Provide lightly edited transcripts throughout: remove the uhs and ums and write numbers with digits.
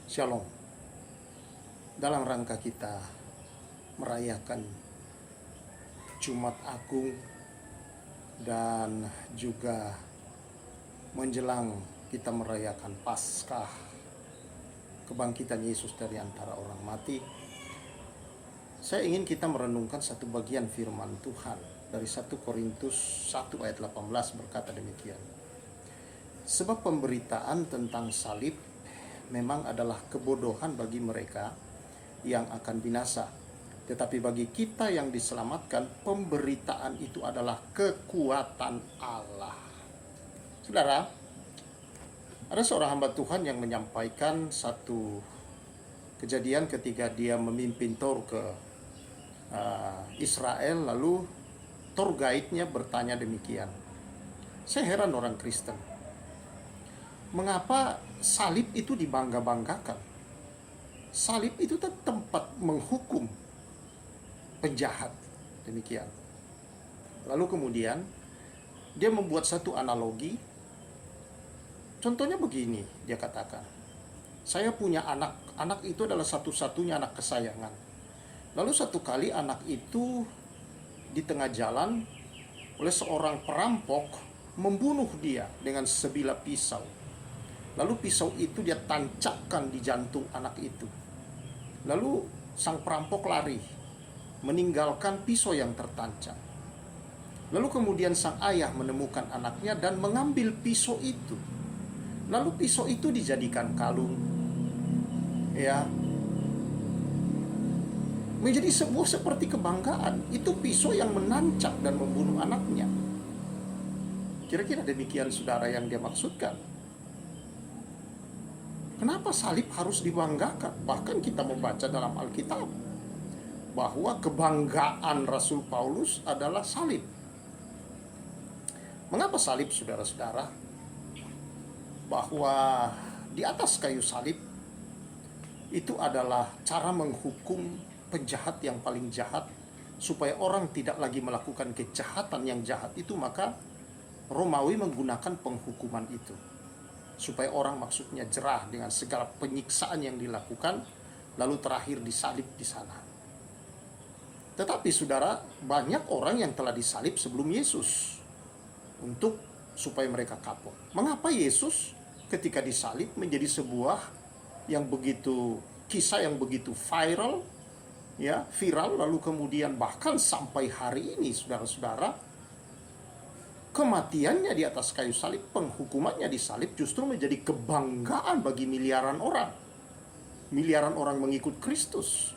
Shalom. Dalam rangka kita merayakan Jumat Agung dan juga menjelang kita merayakan Paskah, kebangkitan Yesus dari antara orang mati, saya ingin kita merenungkan satu bagian firman Tuhan dari 1 Korintus 1 ayat 18 berkata demikian. Sebab pemberitaan tentang salib memang adalah kebodohan bagi mereka yang akan binasa. Tetapi bagi kita yang diselamatkan, pemberitaan itu adalah kekuatan Allah. Saudara, ada seorang hamba Tuhan yang menyampaikan satu kejadian ketika dia memimpin tour ke Israel, lalu tour guide-nya bertanya demikian. Saya heran orang Kristen. Mengapa salib itu dibangga-banggakan? Salib itu tempat menghukum penjahat. Demikian. Lalu kemudian dia membuat satu analogi. Contohnya begini, dia katakan. Saya punya anak. Anak itu adalah satu-satunya anak kesayangan. Lalu satu kali anak itu di tengah jalan oleh seorang perampok membunuh dia dengan sebilah pisau. Lalu pisau itu dia tancapkan di jantung anak itu. Lalu sang perampok lari, meninggalkan pisau yang tertancap. Lalu kemudian sang ayah menemukan anaknya dan mengambil pisau itu. Lalu pisau itu dijadikan kalung. Ya. Menjadi sebuah seperti kebanggaan. Itu pisau yang menancap dan membunuh anaknya. Kira-kira demikian saudara yang dia maksudkan. Kenapa salib harus dibanggakan? Bahkan kita membaca dalam Alkitab bahwa kebanggaan Rasul Paulus adalah salib. Mengapa salib, saudara-saudara? Bahwa di atas kayu salib itu adalah cara menghukum penjahat yang paling jahat, supaya orang tidak lagi melakukan kejahatan yang jahat itu. Maka Romawi menggunakan penghukuman itu supaya orang maksudnya jerah dengan segala penyiksaan yang dilakukan, lalu terakhir disalib di sana. Tetapi saudara, banyak orang yang telah disalib sebelum Yesus supaya mereka kapok. Mengapa Yesus ketika disalib menjadi sebuah yang begitu, kisah yang begitu viral, lalu kemudian bahkan sampai hari ini saudara-saudara, kematiannya di atas kayu salib, penghukumannya di salib justru menjadi kebanggaan bagi miliaran orang. Miliaran orang mengikut Kristus.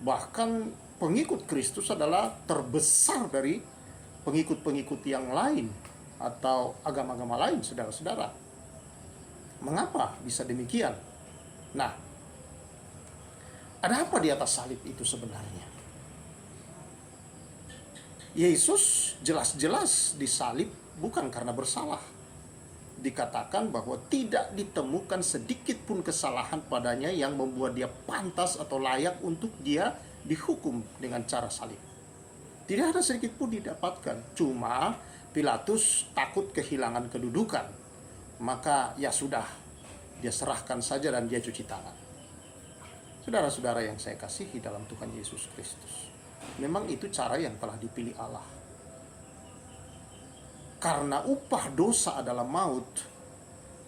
Bahkan pengikut Kristus adalah terbesar dari pengikut-pengikut yang lain atau agama-agama lain, saudara-saudara. Mengapa bisa demikian? Nah, ada apa di atas salib itu sebenarnya? Yesus jelas-jelas disalib bukan karena bersalah. Dikatakan bahwa tidak ditemukan sedikit pun kesalahan padanya yang membuat dia pantas atau layak untuk dia dihukum dengan cara salib. Tidak ada sedikit pun didapatkan. Cuma Pilatus takut kehilangan kedudukan. Maka ya sudah, dia serahkan saja dan dia cuci tangan. Saudara-saudara yang saya kasihi dalam Tuhan Yesus Kristus, memang itu cara yang telah dipilih Allah. Karena upah dosa adalah maut,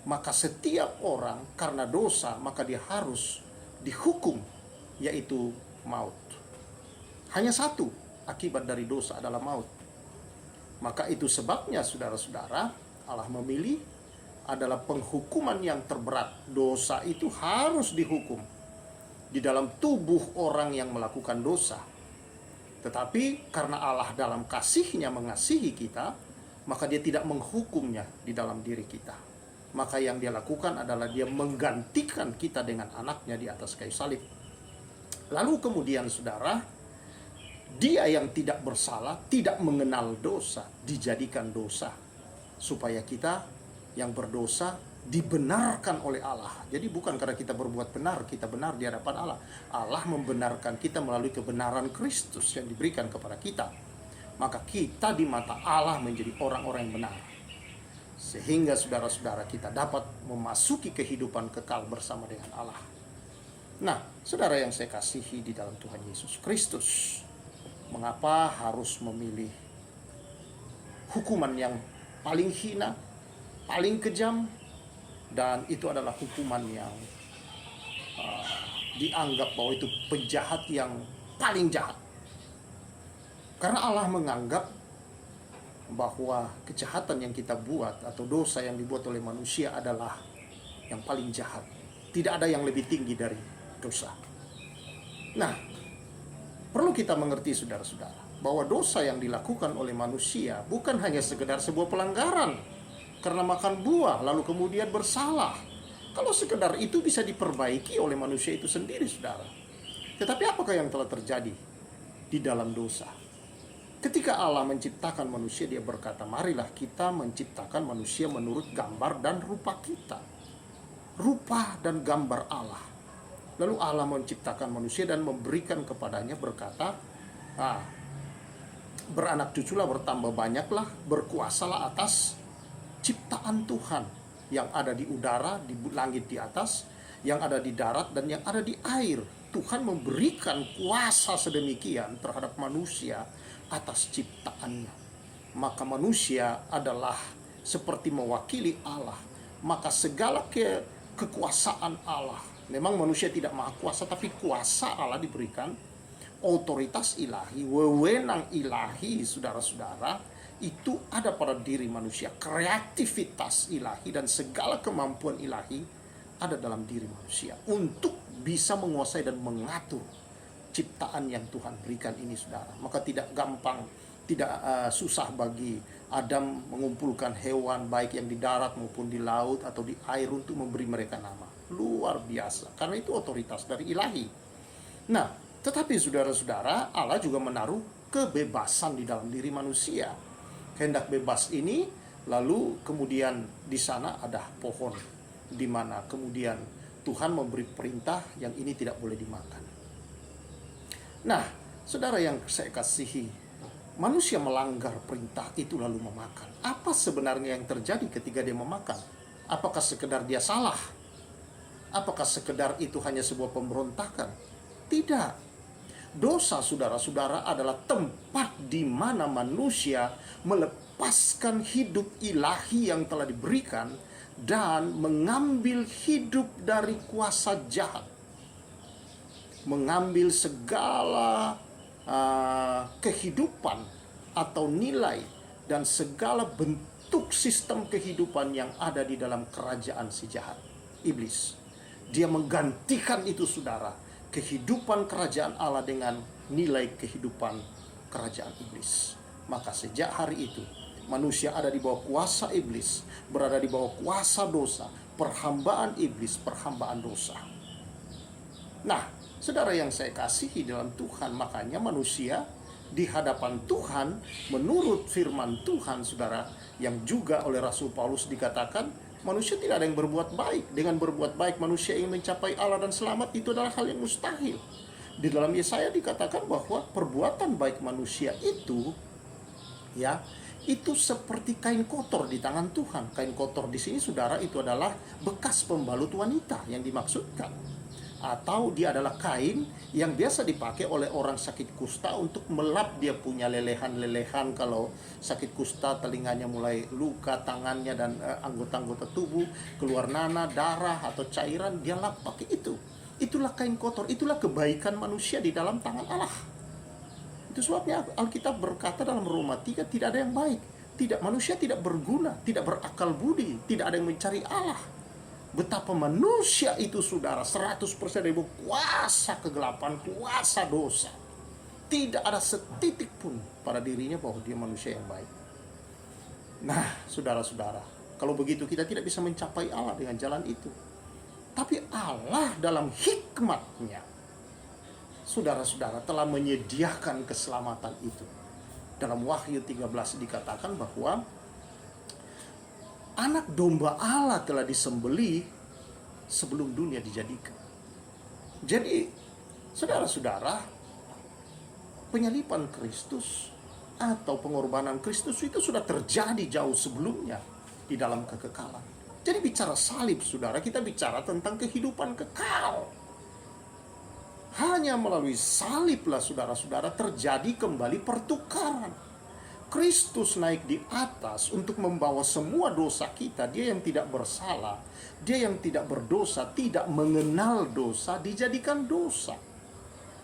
maka setiap orang karena dosa, maka dia harus dihukum, yaitu maut. Hanya satu akibat dari dosa adalah maut. Maka itu sebabnya saudara-saudara, Allah memilih adalah penghukuman yang terberat. Dosa itu harus dihukum di dalam tubuh orang yang melakukan dosa. Tetapi karena Allah dalam kasih-Nya mengasihi kita, maka dia tidak menghukumnya di dalam diri kita. Maka yang dia lakukan adalah dia menggantikan kita dengan anaknya di atas kayu salib. Lalu kemudian saudara, dia yang tidak bersalah, tidak mengenal dosa, dijadikan dosa, supaya kita yang berdosa dibenarkan oleh Allah. Jadi bukan karena kita berbuat benar, kita benar di hadapan Allah. Allah membenarkan kita melalui kebenaran Kristus yang diberikan kepada kita. Maka kita di mata Allah menjadi orang-orang yang benar. sehingga saudara-saudara kita dapat memasuki kehidupan kekal bersama dengan Allah. Nah, saudara yang saya kasihi di dalam Tuhan Yesus Kristus, mengapa harus memilih hukuman yang paling hina, paling kejam, dan itu adalah hukuman yang dianggap bahwa itu penjahat yang paling jahat? Karena Allah menganggap bahwa kejahatan yang kita buat atau dosa yang dibuat oleh manusia adalah yang paling jahat. Tidak ada yang lebih tinggi dari dosa. Nah, perlu kita mengerti saudara-saudara bahwa dosa yang dilakukan oleh manusia bukan hanya sekedar sebuah pelanggaran karena makan buah lalu kemudian bersalah. Kalau sekedar itu bisa diperbaiki oleh manusia itu sendiri, saudara. Tetapi apakah yang telah terjadi di dalam dosa? Ketika Allah menciptakan manusia, dia berkata, marilah kita menciptakan manusia menurut gambar dan rupa kita. Rupa dan gambar Allah. Lalu Allah menciptakan manusia dan memberikan kepadanya, berkata, beranak cuculah, bertambah banyaklah, berkuasalah atas ciptaan Tuhan yang ada di udara, di langit di atas, yang ada di darat, dan yang ada di air. Tuhan memberikan kuasa sedemikian terhadap manusia atas ciptaannya. Maka manusia adalah seperti mewakili Allah. Maka segala kekuasaan Allah, memang manusia tidak maha kuasa, tapi kuasa Allah diberikan, otoritas ilahi, wewenang ilahi, saudara-saudara, itu ada pada diri manusia. Kreativitas ilahi dan segala kemampuan ilahi ada dalam diri manusia untuk bisa menguasai dan mengatur ciptaan yang Tuhan berikan ini, saudara. Maka tidak gampang, tidak susah bagi Adam mengumpulkan hewan baik yang di darat maupun di laut atau di air untuk memberi mereka nama. Luar biasa, karena itu otoritas dari ilahi. Nah, tetapi saudara-saudara, Allah juga menaruh kebebasan di dalam diri manusia. Kehendak bebas ini, lalu kemudian di sana ada pohon, di mana kemudian Tuhan memberi perintah yang ini tidak boleh dimakan. Nah, saudara yang saya kasihi, manusia melanggar perintah itu lalu memakan. Apa sebenarnya yang terjadi ketika dia memakan? Apakah sekedar dia salah? Apakah sekedar itu hanya sebuah pemberontakan? Tidak. Dosa, saudara-saudara, adalah tempat di mana manusia melepaskan hidup ilahi yang telah diberikan dan mengambil hidup dari kuasa jahat. Mengambil segala kehidupan atau nilai dan segala bentuk sistem kehidupan yang ada di dalam kerajaan si jahat, iblis. Dia menggantikan itu, saudara, kehidupan kerajaan Allah dengan nilai kehidupan kerajaan iblis. Maka sejak hari itu manusia ada di bawah kuasa iblis, berada di bawah kuasa dosa, perhambaan iblis, perhambaan dosa. Nah, saudara yang saya kasihi dalam Tuhan, makanya manusia di hadapan Tuhan menurut firman Tuhan, saudara, yang juga oleh Rasul Paulus dikatakan, manusia tidak ada yang berbuat baik. Dengan berbuat baik manusia ingin mencapai Allah dan selamat, itu adalah hal yang mustahil. Di dalam Yesaya dikatakan bahwa perbuatan baik manusia itu, ya, itu seperti kain kotor di tangan Tuhan. Kain kotor di sini, saudara, itu adalah bekas pembalut wanita yang dimaksudkan. Atau dia adalah kain yang biasa dipakai oleh orang sakit kusta untuk melap dia punya lelehan-lelehan. Kalau sakit kusta, telinganya mulai luka, tangannya dan anggota-anggota tubuh keluar nanah, darah atau cairan, dia lap pakai itu. Itulah kain kotor, itulah kebaikan manusia di dalam tangan Allah. Itu sebabnya Alkitab berkata dalam Roma 3, tidak ada yang baik. Manusia tidak berguna, tidak berakal budi, tidak ada yang mencari Allah. Betapa manusia itu, saudara, 100% dari kuasa kegelapan, kuasa dosa. Tidak ada setitik pun pada dirinya bahwa dia manusia yang baik. Nah, saudara-saudara, kalau begitu kita tidak bisa mencapai Allah dengan jalan itu. Tapi Allah dalam hikmatnya, saudara-saudara, telah menyediakan keselamatan itu. Dalam Wahyu 13 dikatakan bahwa anak domba Allah telah disembelih sebelum dunia dijadikan. Jadi, saudara-saudara, penyaliban Kristus atau pengorbanan Kristus itu sudah terjadi jauh sebelumnya. di dalam kekekalan. Jadi bicara salib, saudara, kita bicara tentang kehidupan kekal. Hanya melalui saliblah, saudara-saudara, terjadi kembali pertukaran. Kristus naik di atas untuk membawa semua dosa kita. Dia yang tidak bersalah, dia yang tidak berdosa, tidak mengenal dosa, dijadikan dosa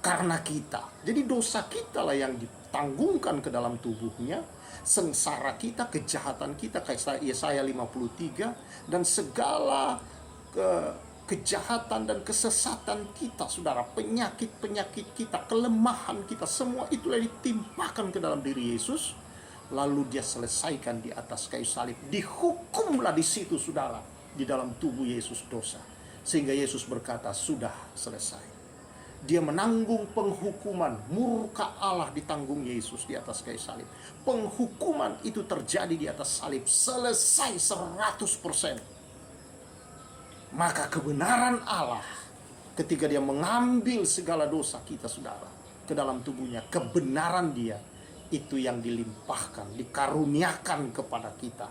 karena kita. Jadi dosa kita lah yang ditanggungkan ke dalam tubuhnya, sengsara kita, kejahatan kita, kayak Yesaya 53, dan segala kejahatan dan kesesatan kita, saudara, penyakit-penyakit kita, kelemahan kita, semua itulah ditimpakan ke dalam diri Yesus. Lalu dia selesaikan di atas kayu salib. Dihukumlah di situ, saudara, di dalam tubuh Yesus dosa. Sehingga Yesus berkata, sudah selesai. Dia menanggung penghukuman, murka Allah ditanggung Yesus di atas kayu salib. Penghukuman itu terjadi di atas salib, selesai 100%. Maka kebenaran Allah, ketika dia mengambil segala dosa kita, saudara, ke dalam tubuhnya, kebenaran dia itu yang dilimpahkan, dikaruniakan kepada kita.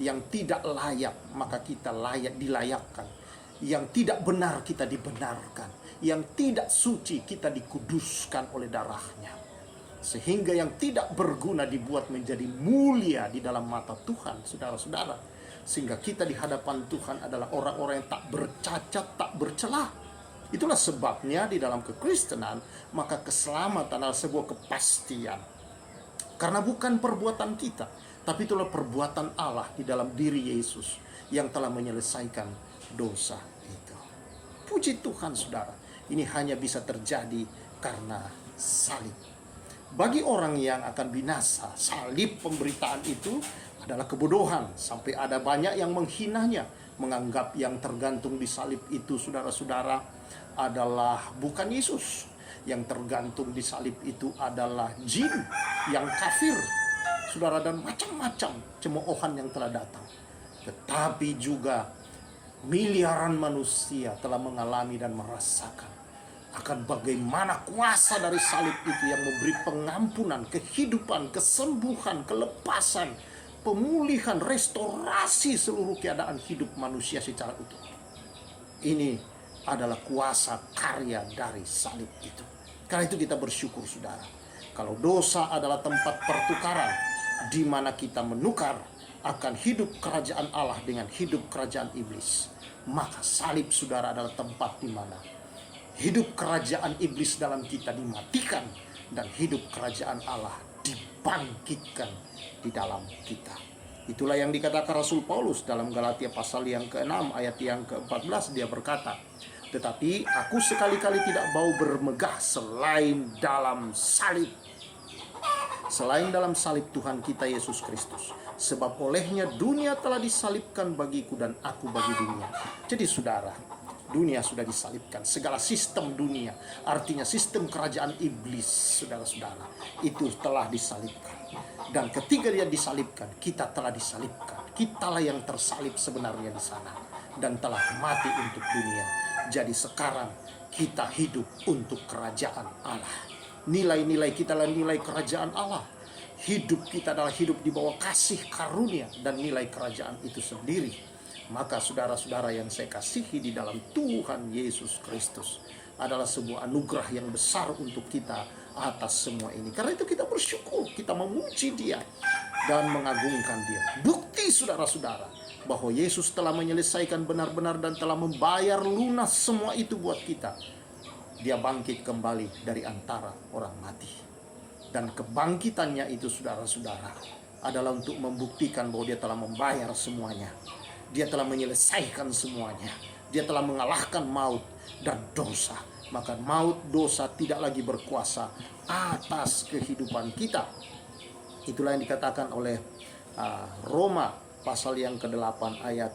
Yang tidak layak, maka kita layak dilayakkan. Yang tidak benar, kita dibenarkan. Yang tidak suci, kita dikuduskan oleh darahnya. Sehingga yang tidak berguna dibuat menjadi mulia di dalam mata Tuhan, saudara-saudara. Sehingga kita di hadapan Tuhan adalah orang-orang yang tak bercacat, tak bercelah. Itulah sebabnya di dalam kekristenan, maka keselamatan adalah sebuah kepastian. Karena bukan perbuatan kita, tapi itulah perbuatan Allah di dalam diri Yesus yang telah menyelesaikan dosa itu. Puji Tuhan, saudara, ini hanya bisa terjadi karena salib. Bagi orang yang akan binasa, salib pemberitaan itu adalah kebodohan. Sampai ada banyak yang menghinanya, menganggap yang tergantung di salib itu, saudara-saudara, adalah bukan Yesus. Yang tergantung di salib itu adalah jin yang kafir, saudara, dan macam-macam cemoohan yang telah datang. Tetapi juga miliaran manusia telah mengalami dan merasakan akan bagaimana kuasa dari salib itu yang memberi pengampunan, kehidupan, kesembuhan, kelepasan, pemulihan, restorasi seluruh keadaan hidup manusia secara utuh. Ini adalah kuasa karya dari salib itu. Karena itu kita bersyukur, saudara. Kalau dosa adalah tempat pertukaran, di mana kita menukar akan hidup kerajaan Allah dengan hidup kerajaan iblis, maka salib, saudara, adalah tempat di mana hidup kerajaan iblis dalam kita dimatikan dan hidup kerajaan Allah dibangkitkan di dalam kita. Itulah yang dikatakan Rasul Paulus dalam Galatia pasal yang ke-6 ayat yang ke-14. Dia berkata, tetapi aku sekali-kali tidak mau bermegah selain dalam salib. Selain dalam salib Tuhan kita Yesus Kristus. Sebab olehnya dunia telah disalibkan bagiku dan aku bagi dunia. Jadi saudara, dunia sudah disalibkan. Segala sistem dunia, artinya sistem kerajaan iblis, saudara-saudara, itu telah disalibkan. Dan ketika dia disalibkan, kita telah disalibkan. Kitalah yang tersalib sebenarnya di sana dan telah mati untuk dunia. Jadi sekarang kita hidup untuk kerajaan Allah. Nilai-nilai kita adalah nilai kerajaan Allah. Hidup kita adalah hidup di bawah kasih karunia dan nilai kerajaan itu sendiri. Maka saudara-saudara yang saya kasihi di dalam Tuhan Yesus Kristus, adalah sebuah anugerah yang besar untuk kita atas semua ini. Karena itu kita bersyukur, kita memuji Dia dan mengagungkan Dia. Bukti, saudara-saudara, bahwa Yesus telah menyelesaikan benar-benar dan telah membayar lunas semua itu buat kita. Dia bangkit kembali dari antara orang mati. Dan kebangkitannya itu, saudara-saudara, adalah untuk membuktikan bahwa Dia telah membayar semuanya. Dia telah menyelesaikan semuanya. Dia telah mengalahkan maut dan dosa. Maka maut, dosa tidak lagi berkuasa atas kehidupan kita. Itulah yang dikatakan oleh Roma pasal yang ke-8 ayat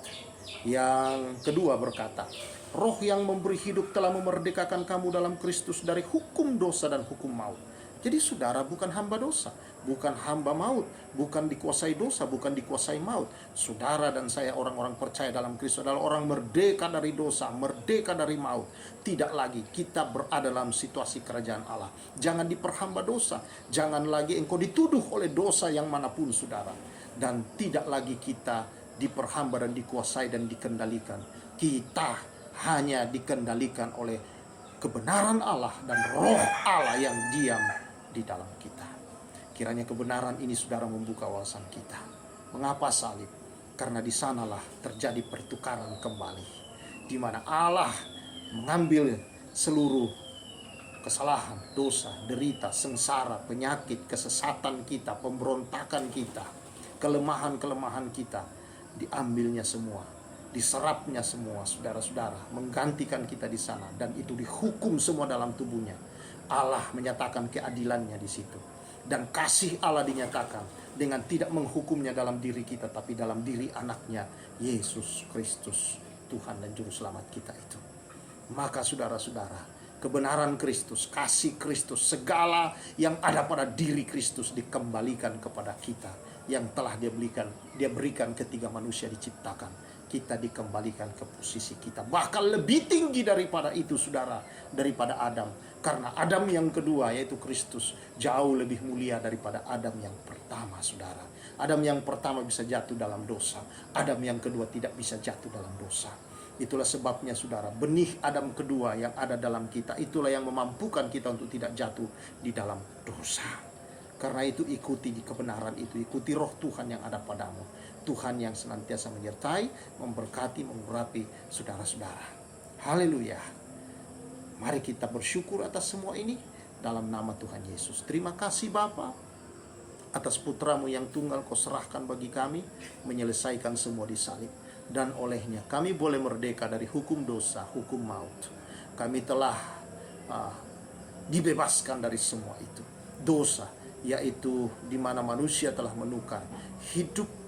yang kedua berkata, Roh yang memberi hidup telah memerdekakan kamu dalam Kristus dari hukum dosa dan hukum maut. Jadi saudara bukan hamba dosa, bukan hamba maut, bukan dikuasai dosa, bukan dikuasai maut. Saudara dan saya orang-orang percaya dalam Kristus adalah orang merdeka dari dosa, merdeka dari maut. Tidak lagi kita berada dalam situasi kerajaan Allah. Jangan diperhamba dosa, jangan lagi engkau dituduh oleh dosa yang manapun, saudara. Dan tidak lagi kita diperhamba dan dikuasai dan dikendalikan. Kita hanya dikendalikan oleh kebenaran Allah dan roh Allah yang diam di dalam kita. Kiranya kebenaran ini saudara membuka wawasan kita. Mengapa salib? Karena di sanalah terjadi pertukaran kembali, di mana Allah mengambil seluruh kesalahan, dosa, derita, sengsara, penyakit, kesesatan kita, pemberontakan kita, kelemahan-kelemahan kita, diambilnya semua, diserapnya semua, saudara-saudara, menggantikan kita di sana, dan itu dihukum semua dalam tubuhnya. Allah menyatakan keadilannya di situ, dan kasih Allah dinyatakan dengan tidak menghukumnya dalam diri kita, tapi dalam diri anaknya Yesus Kristus, Tuhan dan Juru Selamat kita itu. Maka saudara-saudara, kebenaran Kristus, kasih Kristus, segala yang ada pada diri Kristus dikembalikan kepada kita, yang telah dia berikan ketika manusia diciptakan. Kita dikembalikan ke posisi kita, bahkan lebih tinggi daripada itu, saudara, daripada Adam. Karena Adam yang kedua, yaitu Kristus, jauh lebih mulia daripada Adam yang pertama, saudara. Adam yang pertama bisa jatuh dalam dosa, Adam yang kedua tidak bisa jatuh dalam dosa. Itulah sebabnya, saudara, benih Adam kedua yang ada dalam kita, itulah yang memampukan kita untuk tidak jatuh di dalam dosa. Karena itu ikuti di kebenaran itu, ikuti roh Tuhan yang ada padamu. Tuhan yang senantiasa menyertai, memberkati, mengurapi saudara-saudara. Haleluya. Mari kita bersyukur atas semua ini dalam nama Tuhan Yesus. Terima kasih Bapa atas putramu yang tunggal kau serahkan bagi kami, menyelesaikan semua di salib. Dan olehnya kami boleh merdeka dari hukum dosa, hukum maut. Kami telah dibebaskan dari semua itu. Dosa, yaitu di mana manusia telah menukar hidup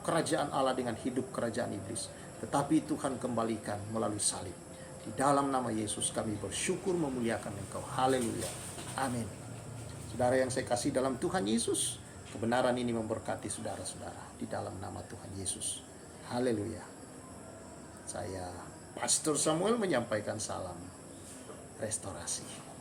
kerajaan Allah dengan hidup kerajaan iblis. Tetapi Tuhan kembalikan melalui salib. Di dalam nama Yesus kami bersyukur memuliakan Engkau. Haleluya. Amin. Saudara yang saya kasih dalam Tuhan Yesus, kebenaran ini memberkati saudara-saudara di dalam nama Tuhan Yesus. Haleluya. Saya Pastor Samuel menyampaikan salam restorasi.